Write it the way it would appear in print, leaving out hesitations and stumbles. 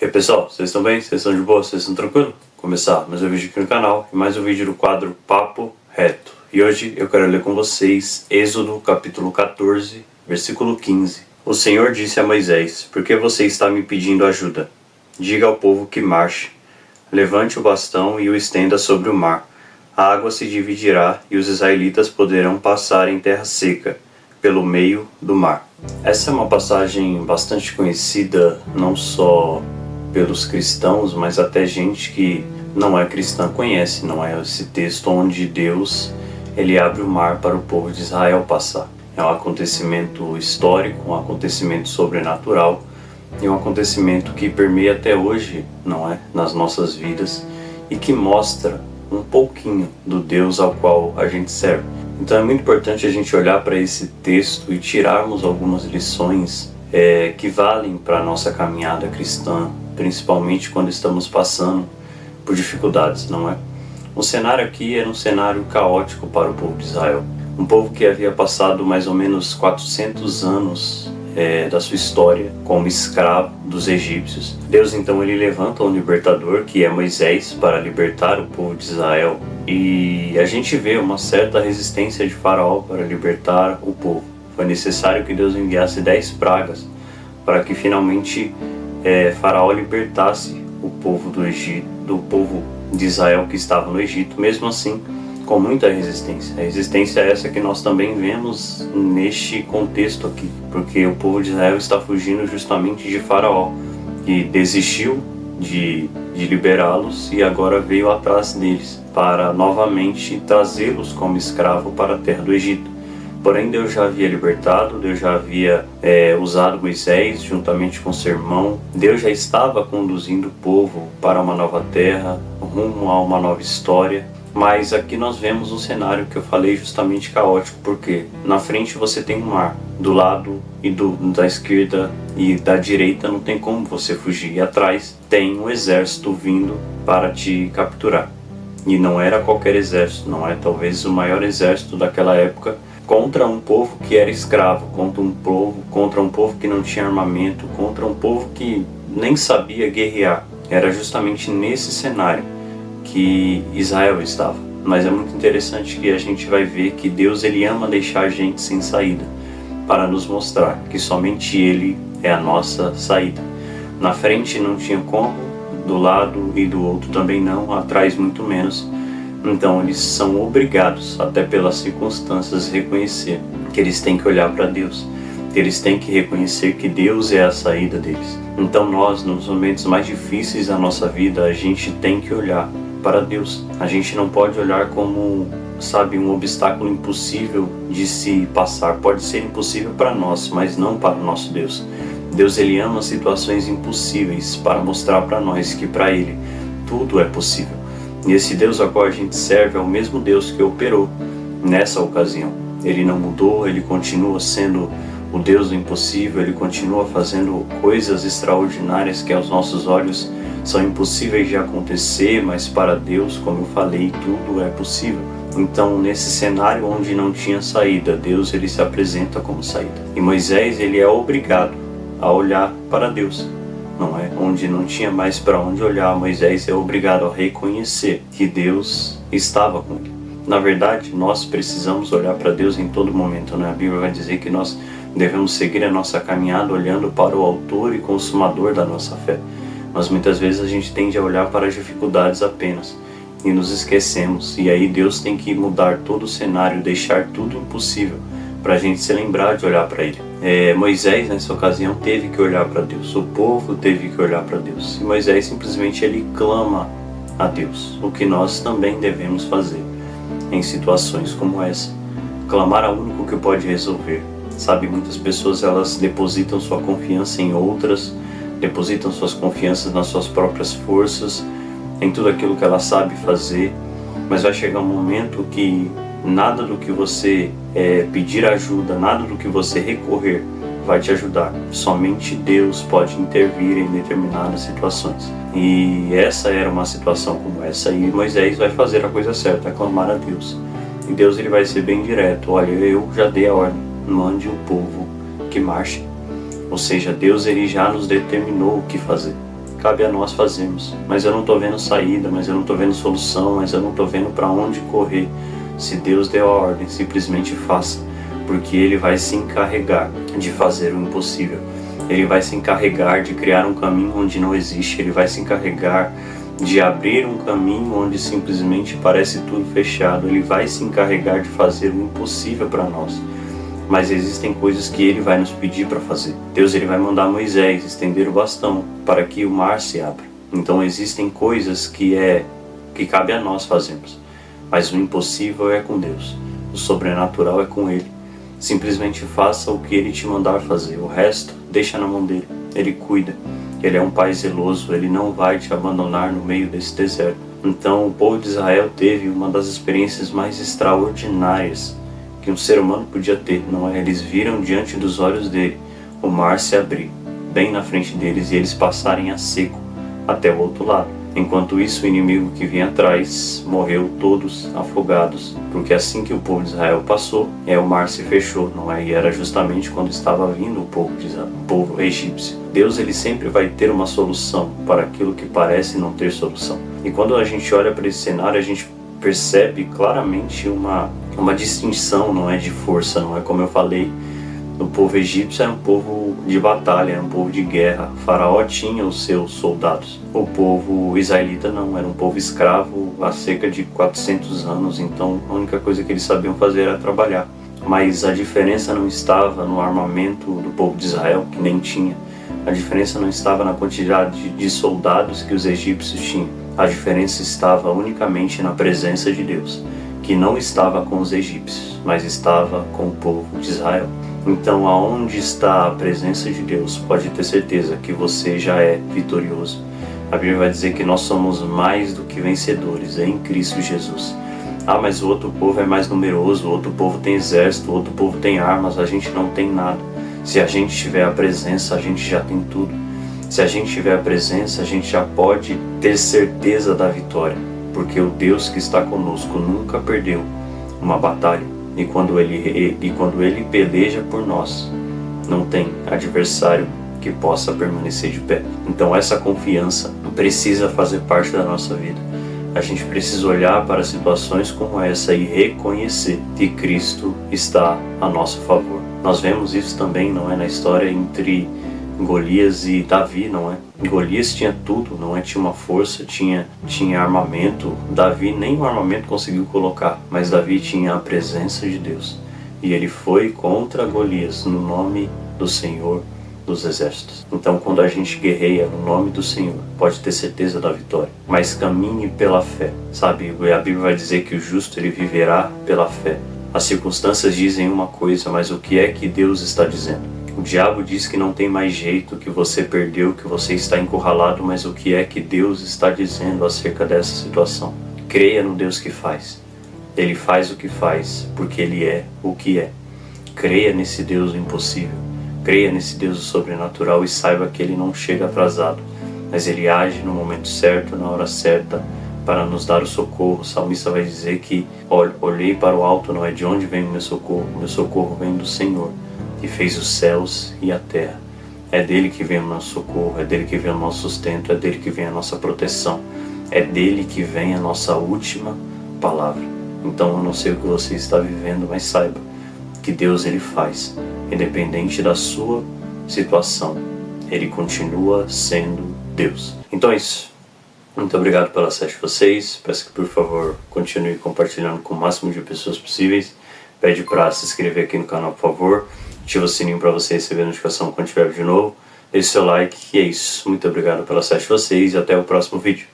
aí pessoal, vocês estão bem? Vocês estão de boa? Vocês estão tranquilos? Começar mais um vídeo aqui no canal e mais um vídeo do quadro Papo Reto. E hoje eu quero ler com vocês Êxodo capítulo 14, versículo 15. O Senhor disse a Moisés: por que você está me pedindo ajuda? Diga ao povo que marche. Levante o bastão e o estenda sobre o mar. A água se dividirá e os israelitas poderão passar em terra seca, pelo meio do mar. Essa é uma passagem bastante conhecida, não só pelos cristãos, mas até gente que não é cristã conhece, não é esse texto onde Deus ele abre o mar para o povo de Israel passar. É um acontecimento histórico, um acontecimento sobrenatural e um acontecimento que permeia até hoje, não é, nas nossas vidas e que mostra um pouquinho do Deus ao qual a gente serve. Então é muito importante a gente olhar para esse texto e tirarmos algumas lições que valem para a nossa caminhada cristã, principalmente quando estamos passando por dificuldades, não é? O cenário aqui era um cenário caótico para o povo de Israel. Um povo que havia passado mais ou menos 400 anos da sua história como escravo dos egípcios. Deus então ele levanta um libertador, que é Moisés, para libertar o povo de Israel. E a gente vê uma certa resistência de Faraó para libertar o povo. Foi necessário que Deus enviasse 10 pragas para que finalmente Faraó libertasse o povo do Egito, do povo de Israel que estava no Egito, mesmo assim com muita resistência. A resistência é essa que nós também vemos neste contexto aqui, porque o povo de Israel está fugindo justamente de Faraó, que desistiu de liberá-los e agora veio atrás deles para novamente trazê-los como escravo para a terra do Egito. Porém, Deus já havia libertado, Deus já havia usado Moisés juntamente com seu irmão. Deus já estava conduzindo o povo para uma nova terra, rumo a uma nova história. Mas aqui nós vemos um cenário que eu falei justamente caótico, porque na frente você tem um mar, do lado e da esquerda e da direita não tem como você fugir, e atrás tem um exército vindo para te capturar. E não era qualquer exército, não é talvez o maior exército daquela época, contra um povo que era escravo, contra um povo que não tinha armamento, contra um povo que nem sabia guerrear. Era justamente nesse cenário que Israel estava. Mas é muito interessante que a gente vai ver que Deus ele ama deixar a gente sem saída, para nos mostrar que somente Ele é a nossa saída. Na frente não tinha como, do lado e do outro também não, atrás muito menos. Então eles são obrigados, até pelas circunstâncias, a reconhecer que eles têm que olhar para Deus, que eles têm que reconhecer que Deus é a saída deles. Então nós, nos momentos mais difíceis da nossa vida, a gente tem que olhar para Deus. A gente não pode olhar como, um obstáculo impossível de se passar. Pode ser impossível para nós, mas não para o nosso Deus. Deus ele ama situações impossíveis para mostrar para nós que para Ele tudo é possível. E esse Deus ao qual a gente serve é o mesmo Deus que operou nessa ocasião. Ele não mudou, Ele continua sendo o Deus do impossível, Ele continua fazendo coisas extraordinárias que aos nossos olhos são impossíveis de acontecer, mas para Deus, como eu falei, tudo é possível. Então, nesse cenário onde não tinha saída, Deus ele se apresenta como saída. E Moisés ele é obrigado a olhar para Deus, não é? Onde não tinha mais para onde olhar, Moisés é obrigado a reconhecer que Deus estava com ele. Na verdade, nós precisamos olhar para Deus em todo momento, né? A Bíblia vai dizer que nós devemos seguir a nossa caminhada olhando para o autor e consumador da nossa fé. Mas muitas vezes a gente tende a olhar para as dificuldades apenas e nos esquecemos. E aí Deus tem que mudar todo o cenário, deixar tudo impossível para a gente se lembrar de olhar para Ele. Moisés nessa ocasião teve que olhar para Deus, o povo teve que olhar para Deus. E Moisés simplesmente ele clama a Deus, o que nós também devemos fazer em situações como essa. Clamar ao único que pode resolver. Sabe, muitas pessoas elas depositam sua confiança em outras, depositam suas confianças nas suas próprias forças, em tudo aquilo que ela sabe fazer, mas vai chegar um momento que nada do que você pedir ajuda, nada do que você recorrer vai te ajudar. Somente Deus pode intervir em determinadas situações. E essa era uma situação como essa, e Moisés vai fazer a coisa certa, clamar a Deus. E Deus ele vai ser bem direto: olha, eu já dei a ordem, mande o povo que marche. Ou seja, Deus ele já nos determinou o que fazer. cabe a nós fazermos. Mas eu não estou vendo saída, mas eu não estou vendo solução, mas eu não estou vendo para onde correr. Se Deus deu a ordem, simplesmente faça, porque Ele vai se encarregar de fazer o impossível. Ele vai se encarregar de criar um caminho onde não existe. Ele vai se encarregar de abrir um caminho onde simplesmente parece tudo fechado. Ele vai se encarregar de fazer o impossível para nós. Mas existem coisas que Ele vai nos pedir para fazer. Deus ele vai mandar Moisés estender o bastão para que o mar se abra. Então existem coisas que cabe a nós fazermos. Mas o impossível é com Deus. O sobrenatural é com Ele. Simplesmente faça o que Ele te mandar fazer. O resto, deixa na mão dele. Ele cuida. Ele é um pai zeloso. Ele não vai te abandonar no meio desse deserto. Então o povo de Israel teve uma das experiências mais extraordinárias que um ser humano podia ter, não é? Eles viram diante dos olhos dele o mar se abrir, bem na frente deles, e eles passarem a seco até o outro lado. Enquanto isso, o inimigo que vinha atrás morreu todos afogados, porque assim que o povo de Israel passou, o mar se fechou, não é? E era justamente quando estava vindo o povo egípcio. Deus ele sempre vai ter uma solução para aquilo que parece não ter solução. E quando a gente olha para esse cenário, a gente percebe claramente uma distinção, não é, de força, não é? Como eu falei, o povo egípcio era um povo de batalha, era um povo de guerra. O faraó tinha os seus soldados. O povo israelita não, era um povo escravo há cerca de 400 anos, então a única coisa que eles sabiam fazer era trabalhar. Mas a diferença não estava no armamento do povo de Israel, que nem tinha. A diferença não estava na quantidade de soldados que os egípcios tinham. A diferença estava unicamente na presença de Deus, que não estava com os egípcios, mas estava com o povo de Israel. Então, aonde está a presença de Deus, pode ter certeza que você já é vitorioso. A Bíblia vai dizer que nós somos mais do que vencedores em Cristo Jesus. Ah, mas o outro povo é mais numeroso, o outro povo tem exército, o outro povo tem armas, a gente não tem nada. Se a gente tiver a presença, a gente já tem tudo. Se a gente tiver a presença, a gente já pode ter certeza da vitória, porque o Deus que está conosco nunca perdeu uma batalha. E quando ele peleja por nós, não tem adversário que possa permanecer de pé. Então essa confiança precisa fazer parte da nossa vida. A gente precisa olhar para situações como essa e reconhecer que Cristo está a nosso favor. Nós vemos isso também, não é, na história entre Golias e Davi, não é? Golias tinha tudo, não é? Tinha uma força, tinha armamento. Davi nem o armamento conseguiu colocar, mas Davi tinha a presença de Deus. E ele foi contra Golias no nome do Senhor dos Exércitos. Então, quando a gente guerreia no nome do Senhor, pode ter certeza da vitória. Mas caminhe pela fé, sabe? A Bíblia vai dizer que o justo ele viverá pela fé. As circunstâncias dizem uma coisa, mas o que é que Deus está dizendo? O diabo diz que não tem mais jeito, que você perdeu, que você está encurralado, mas o que é que Deus está dizendo acerca dessa situação? Creia no Deus que faz. Ele faz o que faz, porque Ele é o que é. Creia nesse Deus do impossível. Creia nesse Deus do sobrenatural e saiba que Ele não chega atrasado, mas Ele age no momento certo, na hora certa, para nos dar o socorro. O salmista vai dizer que olhei para o alto, não é de onde vem o meu socorro vem do Senhor, que fez os céus e a terra. É dele que vem o nosso socorro, é dele que vem o nosso sustento, é dele que vem a nossa proteção, é dele que vem a nossa última palavra. Então eu não sei o que você está vivendo, mas saiba que Deus ele faz, independente da sua situação, ele continua sendo Deus. Então é isso. Muito obrigado pela acesso de vocês. Peço que por favor continue compartilhando com o máximo de pessoas possíveis. Pede para se inscrever aqui no canal, por favor. Ativa o sininho para você receber a notificação quando tiver vídeo novo. Deixe seu like e é isso. Muito obrigado pela acesso de vocês e até o próximo vídeo.